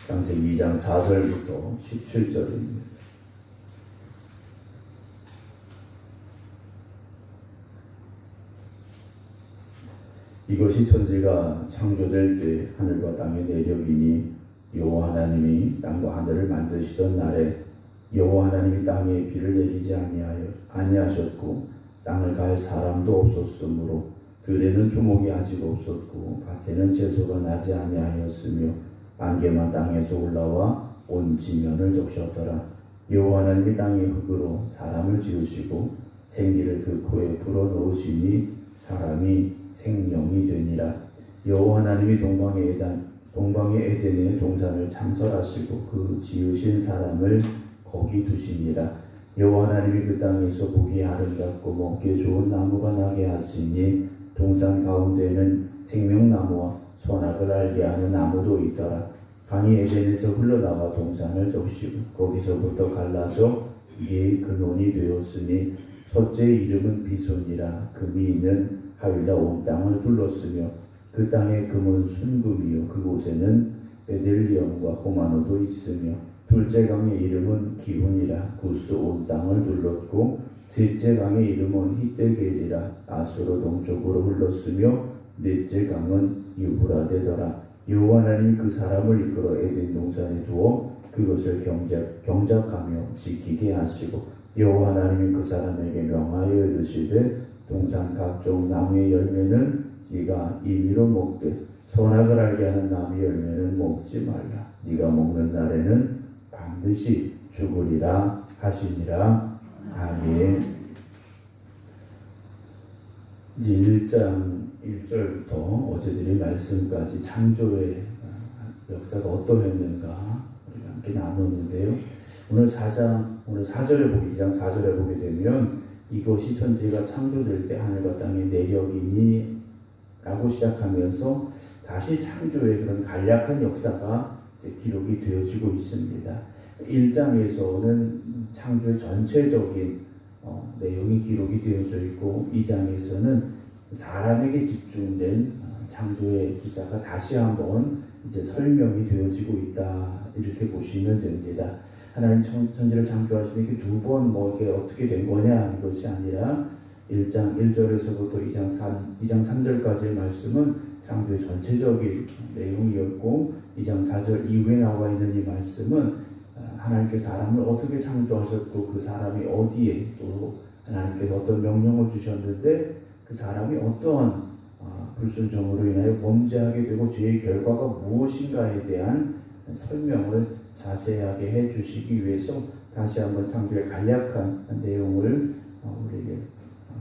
창세기 2장 4절부터 17절입니다. 이것이 천지가 창조될 때 하늘과 땅의 내력이니 여호와 하나님이 땅과 하늘을 만드시던 날에 여호와 하나님이 땅에 비를 내리지 아니하셨고 땅을 갈 사람도 없었으므로 들에는 주목이 아직 없었고 밭에는 채소가 나지 아니하였으며 안개만 땅에서 올라와 온 지면을 적셨더라. 여호와 하나님이 땅의 흙으로 사람을 지으시고 생기를 그 코에 불어넣으시니 사람이 생명이 되니라. 여호와 하나님이 동방의 에덴에 동산을 창설하시고 그 지으신 사람을 거기 두시니라. 여호와 하나님이 그 땅에서 보기 아름답고 먹기에 좋은 나무가 나게 하시니 동산 가운데에는 생명나무와 선악을 알게 하는 나무도 있더라. 강이 에덴에서 흘러나와 동산을 적시고 거기서부터 갈라져 이게 근원이 되었으니 첫째 이름은 비손이라. 금이 있는 하윌라 온 땅을 둘렀으며 그 땅의 금은 순금이요 그곳에는 베델리엄과 호마노도 있으며 둘째 강의 이름은 기훈이라. 구스 온 땅을 둘렀고 셋째 강의 이름은 히데겔이라. 아수르 동쪽으로 흘렀으며 넷째 강은 유브라데더라. 여호와 하나님이 그 사람을 이끌어 에덴 동산에 두어 그것을 경작하며 지키게 하시고 여호와 하나님이 그 사람에게 명하여 이르시되 동산 각종 나무의 열매는 네가 임의로 먹되 선악을 알게 하는 나무의 열매는 먹지 말라. 네가 먹는 날에는 반드시 죽으리라 하시니라. 아멘. 이제 1장 1절부터 어제 드린 말씀까지 창조의 역사가 어떠했는가 우리가 함께 나누는데요. 오늘 4절에 2장 4절에 보게 되면 이것이 천지가 창조될 때 하늘과 땅의 내력이니 라고 시작하면서 다시 창조의 그런 간략한 역사가 이제 기록이 되어지고 있습니다. 1장에서는 창조의 전체적인 내용이 기록이 되어져 있고 2장에서는 사람에게 집중된 창조의 기사가 다시 한번 이제 설명이 되어지고 있다 이렇게 보시면 됩니다. 하나님 천지를 창조하시는 게 두 번 이게 어떻게 된 거냐 이것이 아니라 1장 1절에서부터 2장 3절까지의 말씀은 창조의 전체적인 내용이었고 2장 4절 이후에 나와 있는 이 말씀은 하나님께서 사람을 어떻게 창조하셨고 그 사람이 어디에 또 하나님께서 어떤 명령을 주셨는데 그 사람이 어떠한 불순종으로 인하여 범죄하게 되고 죄의 결과가 무엇인가에 대한 설명을 자세하게 해주시기 위해서 다시 한번 창조의 간략한 내용을 우리에게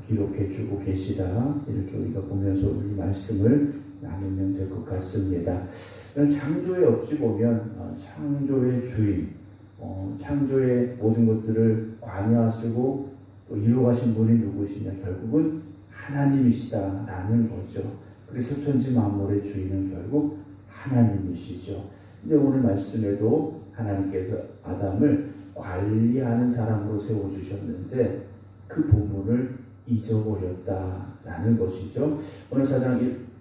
기록해주고 계시다 이렇게 우리가 보면서 우리 말씀을 나누면 될 것 같습니다. 창조에 어찌 보면 창조의 주인, 창조의 모든 것들을 관여하시고 또 이루어가신 분이 누구시냐 결국은 하나님이시다라는 거죠. 그래서 천지 만물의 주인은 결국 하나님이시죠. 근데 오늘 말씀에도 하나님께서 아담을 관리하는 사람으로 세워주셨는데 그 본분을 잊어버렸다라는 것이죠. 오늘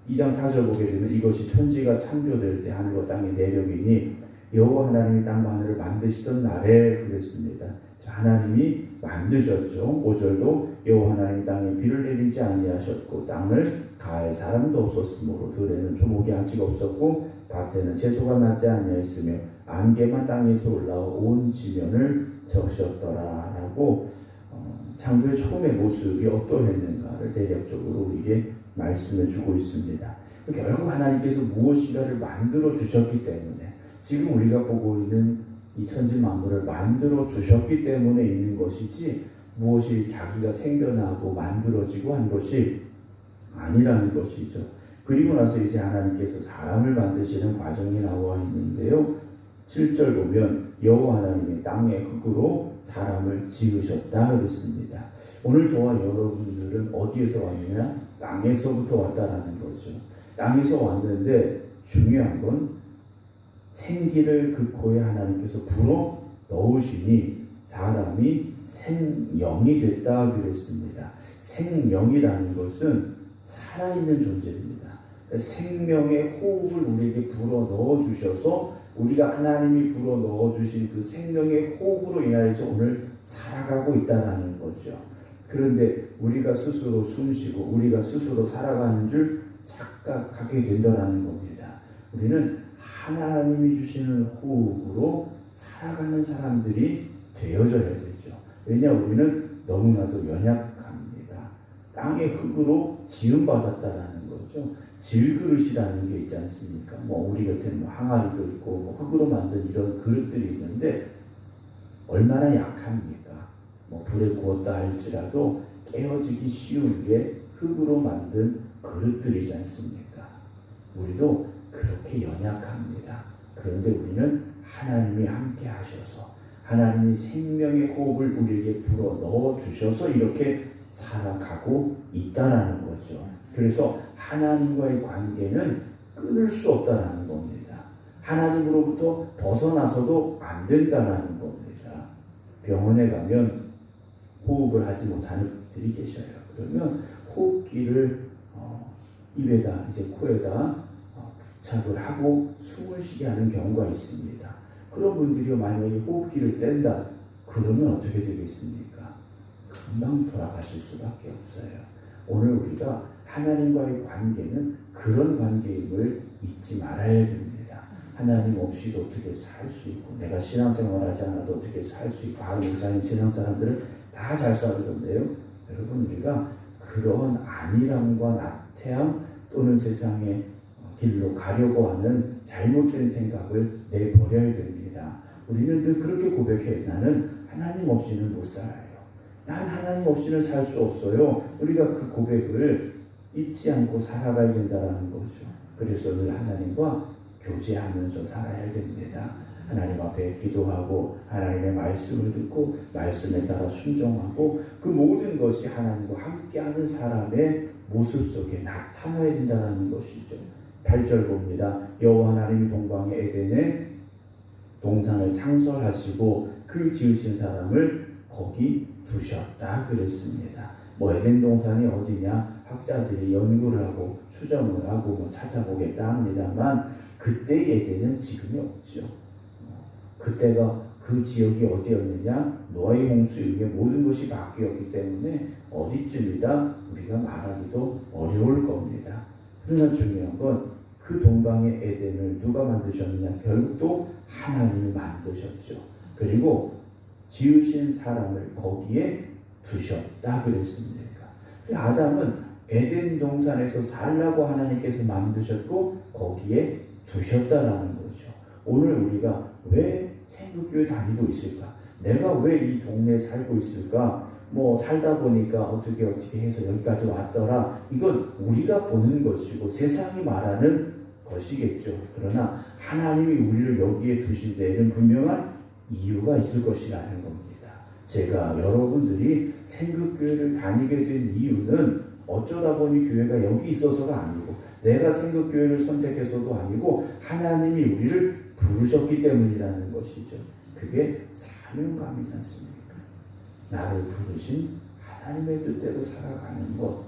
2장 4절 보게 되면 이것이 천지가 창조될 때 하늘과 땅의 내력이니 여호와 하나님이 땅과 하늘을 만드시던 날에 그랬습니다. 하나님이 만드셨죠. 5절도 여호와 하나님이 땅에 비를 내리지 아니하셨고 땅을 갈 사람도 없었으므로 들에는 주목이 아직 없었고 밭에는 채소가 나지 아니하였으며 안개만 땅에서 올라와 온 지면을 적셨더라라고 창조의 처음의 모습이 어떠했는가를 대략적으로 우리에게 말씀해 주고 있습니다. 결국 하나님께서 무엇인가를 만들어 주셨기 때문에 지금 우리가 보고 있는 이 천지 만물을 만들어 주셨기 때문에 있는 것이지 무엇이 자기가 생겨나고 만들어지고 한 것이 아니라는 것이죠. 그리고 나서 이제 하나님께서 사람을 만드시는 과정이 나와 있는데요. 7절 보면 여호와 하나님이 땅의 흙으로 사람을 지으셨다 그랬습니다. 오늘 저와 여러분들은 어디에서 왔느냐? 땅에서부터 왔다라는 거죠. 땅에서 왔는데 중요한 건 생기를 그 코에 하나님께서 불어 넣으시니 사람이 생명이 됐다 그랬습니다. 생명이라는 것은 살아있는 존재입니다. 생명의 호흡을 우리에게 불어 넣어 주셔서 우리가 하나님이 불어 넣어 주신 그 생명의 호흡으로 인하여서 오늘 살아가고 있다라는 거죠. 그런데 우리가 스스로 숨쉬고 우리가 스스로 살아가는 줄 착각하게 된다라는 겁니다. 우리는 하나님이 주시는 호흡으로 살아가는 사람들이 되어져야 되죠. 왜냐 우리는 너무나도 연약합니다. 땅의 흙으로 지음받았다라는 거죠. 질그릇이라는 게 있지 않습니까? 우리 곁에는 항아리도 있고 흙으로 만든 이런 그릇들이 있는데 얼마나 약합니까? 불에 구웠다 할지라도 깨어지기 쉬운 게 흙으로 만든 그릇들이지 않습니까? 우리도 그렇게 연약합니다. 그런데 우리는 하나님이 함께 하셔서 하나님이 생명의 호흡을 우리에게 불어 넣어 주셔서 이렇게 살아가고 있다라는 거죠. 그래서 하나님과의 관계는 끊을 수 없다라는 겁니다. 하나님으로부터 벗어나서도 안 된다라는 겁니다. 병원에 가면 호흡을 하지 못하는 분들이 계셔요. 그러면 호흡기를 입에다 이제 코에다 부착을 하고 숨을 쉬게 하는 경우가 있습니다. 그런 분들이 만약에 호흡기를 뗀다 그러면 어떻게 되겠습니까? 금방 돌아가실 수밖에 없어요. 오늘 우리가 하나님과의 관계는 그런 관계임을 잊지 말아야 됩니다. 하나님 없이도 어떻게 살 수 있고 내가 신앙생활 하지 않아도 어떻게 살 수 있고 목사님 세상 사람들은 다 잘 살던데요. 여러분 우리가 그런 안일함과 나태함 또는 세상의 길로 가려고 하는 잘못된 생각을 내버려야 됩니다. 우리는 늘 그렇게 고백해. 나는 하나님 없이는 못 살아요. 난 하나님 없이는 살 수 없어요. 우리가 그 고백을 잊지 않고 살아가야 된다는 거죠. 그래서 늘 하나님과 교제하면서 살아야 됩니다. 하나님 앞에 기도하고 하나님의 말씀을 듣고 말씀에 따라 순종하고 그 모든 것이 하나님과 함께하는 사람의 모습 속에 나타나야 된다는 것이죠. 8절 봅니다. 여호와 하나님이 동방의 에덴에 동산을 창설하시고 그 지으신 사람을 거기 두셨다 그랬습니다. 에덴 동산이 어디냐? 학자들이 연구를 하고 추정을 하고 찾아보겠다 합니다만 그때의 에덴은 지금이 없죠. 그때가 그 지역이 어디였느냐? 노아의 홍수 이후에 모든 것이 바뀌었기 때문에 어디쯤이다 우리가 말하기도 어려울 겁니다. 그러나 중요한 건 그 동방의 에덴을 누가 만드셨느냐? 결국 또 하나님이 만드셨죠. 그리고 지으신 사람을 거기에 두셨다 그랬습니까? 아담은 에덴 동산에서 살라고 하나님께서 만드셨고 거기에 두셨다라는 거죠. 오늘 우리가 왜 생극교회 다니고 있을까? 내가 왜 이 동네에 살고 있을까? 살다 보니까 어떻게 해서 여기까지 왔더라. 이건 우리가 보는 것이고 세상이 말하는 것이겠죠. 그러나 하나님이 우리를 여기에 두신 데에는 분명한 이유가 있을 것이라는 겁니다. 제가 여러분들이 생극교회를 다니게 된 이유는 어쩌다 보니 교회가 여기 있어서가 아니고 내가 생극교회를 선택해서도 아니고 하나님이 우리를 부르셨기 때문이라는 것이죠. 그게 사명감이지 않습니까? 나를 부르신 하나님의 뜻대로 살아가는 것,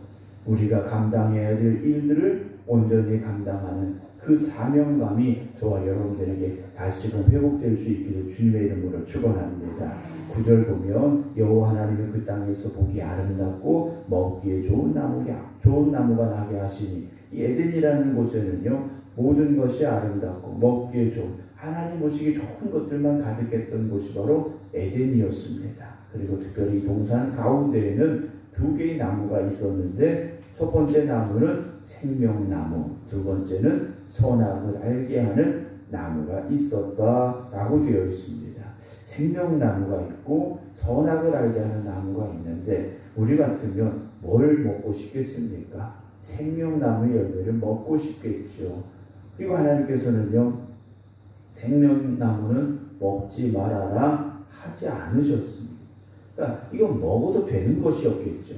우리가 감당해야 될 일들을 온전히 감당하는 그 사명감이 저와 여러분들에게 다시금 회복될 수 있기를 주님의 이름으로 축원합니다. 9절 보면 여호와 하나님이 그 땅에서 보기 아름답고 먹기에 좋은 나무가 나게 하시니 이 에덴이라는 곳에는요 모든 것이 아름답고 먹기에 좋은 하나님 보시기 좋은 것들만 가득했던 곳이 바로 에덴이었습니다. 그리고 특별히 동산 가운데에는 2개의 나무가 있었는데 첫 번째 나무는 생명나무, 두 번째는 선악을 알게 하는 나무가 있었다라고 되어 있습니다. 생명나무가 있고 선악을 알게 하는 나무가 있는데 우리 같으면 뭘 먹고 싶겠습니까? 생명나무의 열매를 먹고 싶겠죠. 그리고 하나님께서는요 생명나무는 먹지 말아라 하지 않으셨습니다. 그러니까 이건 먹어도 되는 것이었겠죠.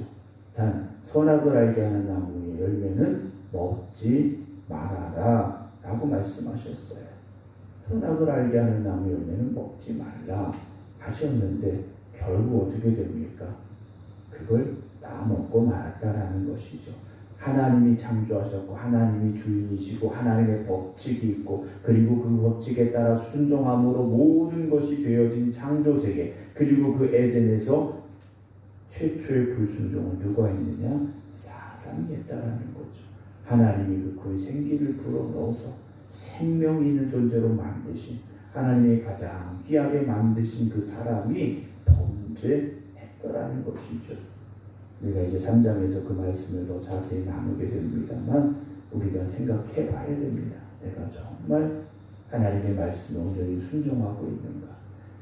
단 선악을 알게 하는 나무의 열매는 먹지 말아라 라고 말씀하셨어요. 선악을 알게 하는 나무 열매는 먹지 말라 하셨는데 결국 어떻게 됩니까? 그걸 따먹고 말았다라는 것이죠. 하나님이 창조하셨고 하나님이 주인이시고 하나님의 법칙이 있고 그리고 그 법칙에 따라 순종함으로 모든 것이 되어진 창조세계 그리고 그 에덴에서 최초의 불순종은 누가 했느냐? 사람이 했다라는 거죠. 하나님이 그의 생기를 불어넣어서 생명 있는 존재로 만드신 하나님이 가장 귀하게 만드신 그 사람이 범죄했더라는 것이죠. 우리가 이제 3장에서 그 말씀을 더 자세히 나누게 됩니다만 우리가 생각해 봐야 됩니다. 내가 정말 하나님의 말씀에 온전히 순종하고 있는가?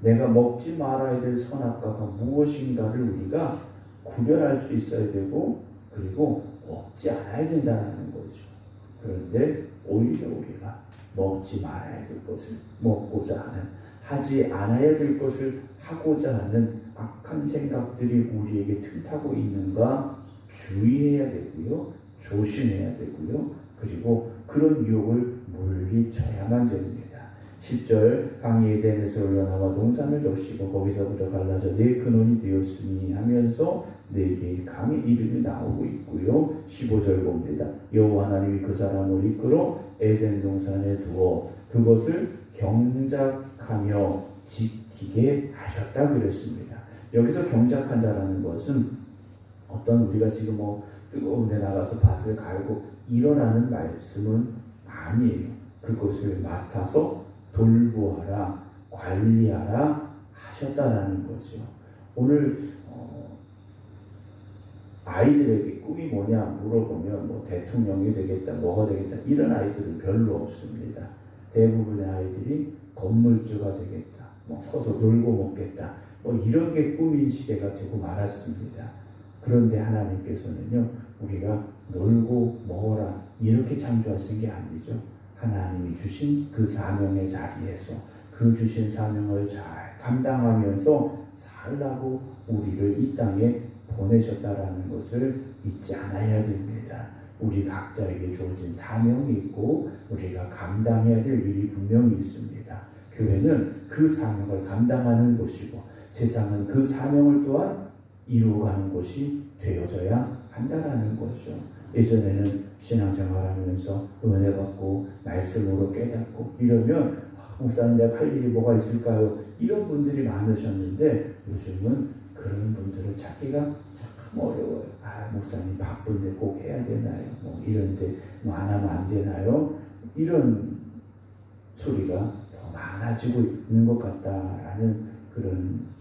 내가 먹지 말아야 될 선악과가 무엇인가를 우리가 구별할 수 있어야 되고 그리고 먹지 않아야 된다는 거죠. 그런데 오히려 우리가 먹지 말아야 될 것을 먹고자 하는 하지 않아야 될 것을 하고자 하는 악한 생각들이 우리에게 틈타고 있는가 주의해야 되고요. 조심해야 되고요. 그리고 그런 유혹을 물리쳐야만 됩니다. 10절 강이 에덴에서 올라나와 동산을 적시고 거기서부터 갈라져 네 근원이 되었으니 하면서 네 개의 강의 이름이 나오고 있고요. 15절 봅니다. 여호와 하나님이 그 사람을 이끌어 에덴 동산에 두어 그것을 경작하며 지키게 하셨다 그랬습니다. 여기서 경작한다라는 것은 어떤 우리가 지금 뜨거운 데 나가서 밭을 갈고 일어나는 말씀은 아니에요. 그것을 맡아서 돌보아라, 관리하라 하셨다라는 거죠. 오늘 아이들에게 꿈이 뭐냐 물어보면 대통령이 되겠다, 뭐가 되겠다 이런 아이들은 별로 없습니다. 대부분의 아이들이 건물주가 되겠다, 커서 놀고 먹겠다, 이런 게 꿈인 시대가 되고 말았습니다. 그런데 하나님께서는요, 우리가 놀고 먹어라 이렇게 창조하신 게 아니죠. 하나님이 주신 그 사명의 자리에서 그 주신 사명을 잘 감당하면서 살라고 우리를 이 땅에 보내셨다라는 것을 잊지 않아야 됩니다. 우리 각자에게 주어진 사명이 있고 우리가 감당해야 될 일이 분명히 있습니다. 교회는 그 사명을 감당하는 곳이고 세상은 그 사명을 또한 이루어가는 곳이 되어져야 한다라는 거죠. 예전에는 신앙생활하면서 은혜 받고 말씀으로 깨닫고 이러면 목사님 내가 할 일이 뭐가 있을까요? 이런 분들이 많으셨는데 요즘은 그런 분들을 찾기가 참 어려워요. 목사님 바쁜데 꼭 해야 되나요? 이런데 안 하면 안 되나요? 이런 소리가 더 많아지고 있는 것 같다라는 그런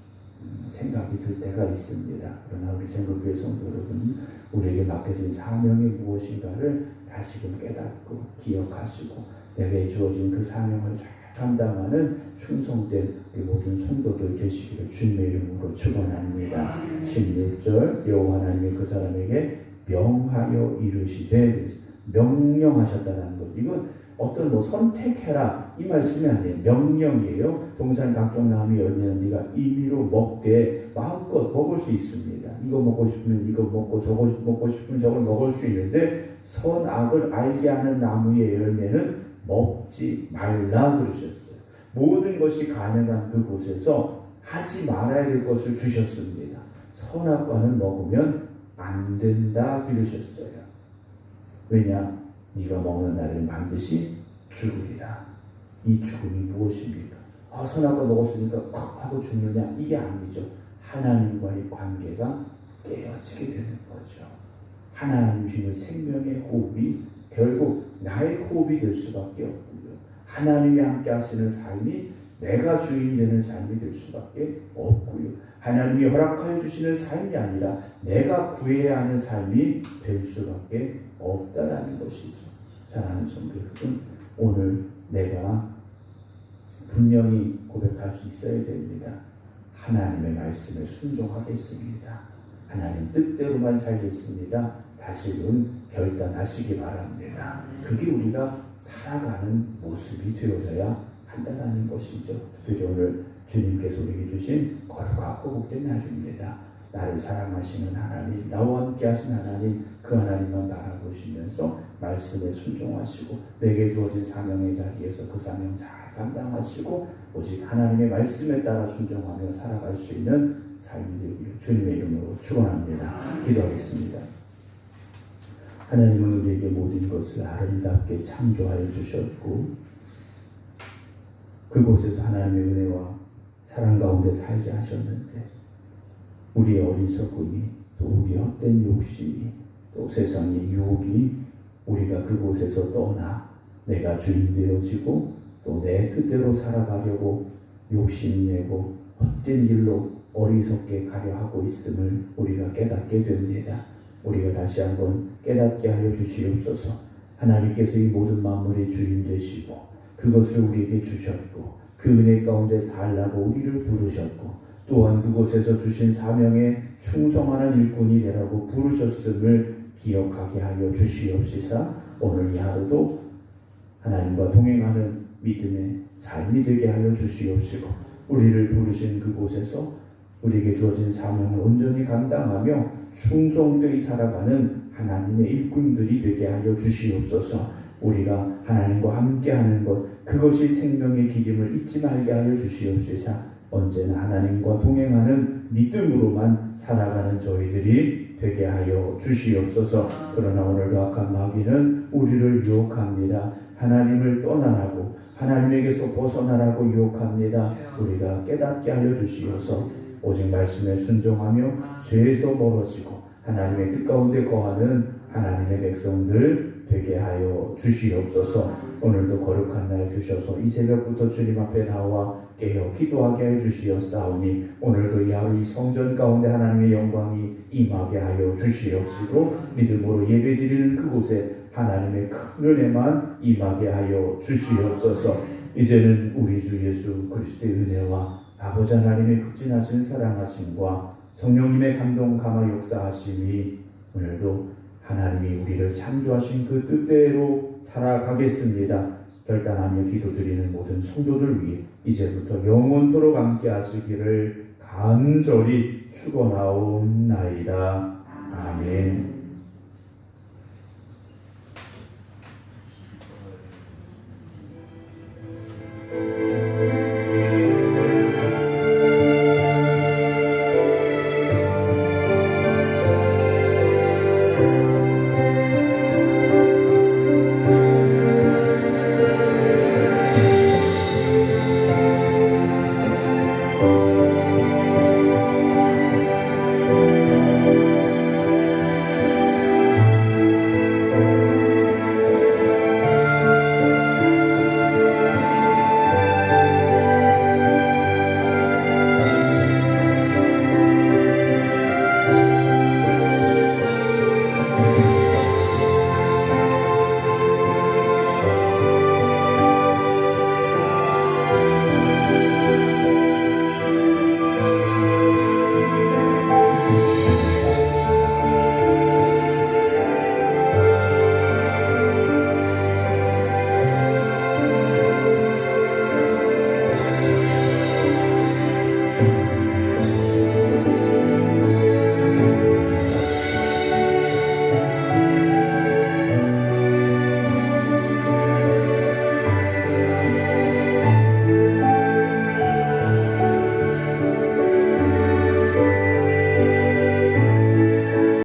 생각이 들 때가 있습니다. 그러나 우리 전국교회 성도 여러분, 우리에게 맡겨진 사명이 무엇인가를 다시금 깨닫고 기억하시고 내게 주어진 그 사명을 잘 감당하는 충성된 우리 모든 성도들 되시기를 주님의 이름으로 축원합니다. 16절 여호와 하나님이 그 사람에게 명하여 이르시되 명령하셨다는 것. 이건 어떤 선택해라 이 말씀이 아니에요. 명령이에요. 동산 각종 나무 열매는 네가 임의로 먹되 마음껏 먹을 수 있습니다. 이거 먹고 싶으면 이거 먹고 저거 먹고 싶으면 저걸 먹을 수 있는데 선악을 알게 하는 나무의 열매는 먹지 말라 그러셨어요. 모든 것이 가능한 그곳에서 하지 말아야 될 것을 주셨습니다. 선악과는 먹으면 안 된다 그러셨어요. 왜냐? 네가 먹는 날에는 반드시 죽으리라. 이 죽음이 무엇입니까? 선악과 먹었으니까 콱 하고 죽느냐? 이게 아니죠. 하나님과의 관계가 깨어지게 되는 거죠. 하나님 주시는 생명의 호흡이 결국 나의 호흡이 될 수밖에 없고요. 하나님이 함께 하시는 삶이 내가 주인이 되는 삶이 될 수밖에 없고요. 하나님이 허락하여 주시는 삶이 아니라 내가 구해야 하는 삶이 될 수밖에 없다라는 것이죠. 사랑하는 성도 여러분, 오늘 내가 분명히 고백할 수 있어야 됩니다. 하나님의 말씀에 순종하겠습니다. 하나님 뜻대로만 살겠습니다. 다시금 결단하시기 바랍니다. 그게 우리가 살아가는 모습이 되어져야 한다는 것이죠. 특별히 오늘 주님께서 우리에게 주신 거룩하고 복된 날입니다. 나를 사랑하시는 하나님, 나와 함께 하신 하나님, 그 하나님만 바라보시면서 말씀에 순종하시고 내게 주어진 사명의 자리에서 그 사명 잘 감당하시고 오직 하나님의 말씀에 따라 순종하며 살아갈 수 있는 삶이 되기를 주님의 이름으로 축원합니다. 기도하겠습니다. 하나님은 우리에게 모든 것을 아름답게 창조하여 주셨고 그곳에서 하나님의 은혜와 사랑 가운데 살게 하셨는데 우리의 어리석음이 또 우리의 헛된 욕심이 또 세상의 유혹이 우리가 그곳에서 떠나 내가 주인 되어지고 또 내 뜻대로 살아가려고 욕심내고 헛된 길로 어리석게 가려 하고 있음을 우리가 깨닫게 됩니다. 우리가 다시 한번 깨닫게 하여 주시옵소서. 하나님께서 이 모든 만물의 주인 되시고 그것을 우리에게 주셨고 그 은혜 가운데 살라고 우리를 부르셨고 또한 그곳에서 주신 사명에 충성하는 일꾼이 되라고 부르셨음을 기억하게 하여 주시옵시사 오늘 이 하루도 하나님과 동행하는 믿음의 삶이 되게 하여 주시옵시고 우리를 부르신 그곳에서 우리에게 주어진 사명을 온전히 감당하며 충성되이 살아가는 하나님의 일꾼들이 되게 하여 주시옵소서. 우리가 하나님과 함께하는 것 그것이 생명의 기름을 잊지 말게 하여 주시옵시사 언제나 하나님과 동행하는 믿음으로만 살아가는 저희들이 되게 하여 주시옵소서. 그러나 오늘도 악한 마귀는 우리를 유혹합니다. 하나님을 떠나라고 하나님에게서 벗어나라고 유혹합니다. 우리가 깨닫게 하여 주시옵소서. 오직 말씀에 순종하며 죄에서 멀어지고 하나님의 뜻 가운데 거하는 하나님의 백성들 되게 하여 주시옵소서. 오늘도 거룩한 날 주셔서 이 새벽부터 주님 앞에 나와 깨어 기도하게 하여 주시옵사오니 오늘도 이 하루 이 성전 가운데 하나님의 영광이 임하게 하여 주시옵시고 믿음으로 예배드리는 그곳에 하나님의 큰 은혜만 임하게 하여 주시옵소서. 이제는 우리 주 예수 그리스도의 은혜와 아버지 하나님의 극진하신 사랑하심과 성령님의 감동 감화 역사하심이 오늘도 하나님이 우리를 창조하신 그 뜻대로 살아가겠습니다. 결단하며 기도드리는 모든 성도들 위해 이제부터 영원토록 함께 하시기를 간절히 축원하옵나이다. 아멘.